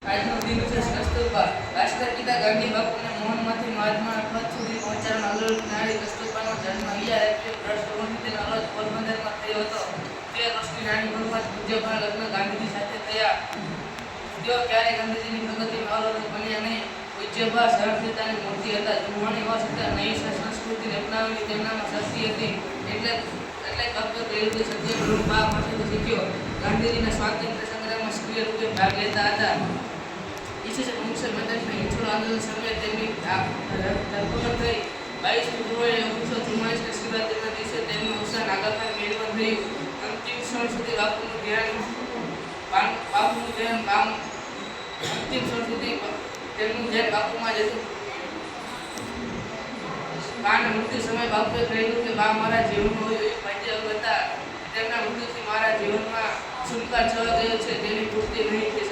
આજનો દિન છે કસ્તુરબા. રાષ્ટ્રપિતા ગાંધી બાપુને મોહનમાંથી મહાત્મા પદ સુધી પહોંચાડવાનો આંદોલન નારી કસ્તુરબાનો જન્મ 11 એપ્રિલ 1869 ના રોજ પોરબંદરમાં થયો હતો. 13 વર્ષની નાની ઉંમરમાં પૂજ્યપાના લગ્ન ગાંધીજી સાથે થયા. તેઓ ક્યારેય ગાંધીજીની પ્રગતિમાં અવરોધક બન્યા નહીં. પૂજ્યપા સહનશીલતાની મૂર્તિ હતા. જુવાણી હોવા છતાં નવી સંસ્કૃતિને અપનાવવાની તેમનામાં શક્તિ હતી. એટલે કબ્જો કરેલું સત્ય ગુરુબા પાસેથી શીખ્યો. ગાંધીજીના સ્વાતંત્ર્ય સંગ્રામમાં સક્રિય રૂપે ભાગ લેતા હતા. ઈસવીસન 1942 હિંસક આંદોલન સમયે તેમની ધરપકડ થઈ. 22 ફેબ્રુઆરી 1944 શિવરાત્રીના દિવસે તેમનું અવસાન આગાખાન મેળવવા થયું. અંતિમ ક્ષણ સુધી બાપુનું ધ્યાન બાપુમાં જ હતું. બાના મૃત્યુ સમયે બાપુએ કહેલું કે બા મારા જીવનમાં હોય એવી ભાગ્ય હતા. તેમના મૃત્યુથી મારા જીવનમાં શુભકાર છવાઈ ગયો છે. તેની પૂર્તિ નહીં થઈ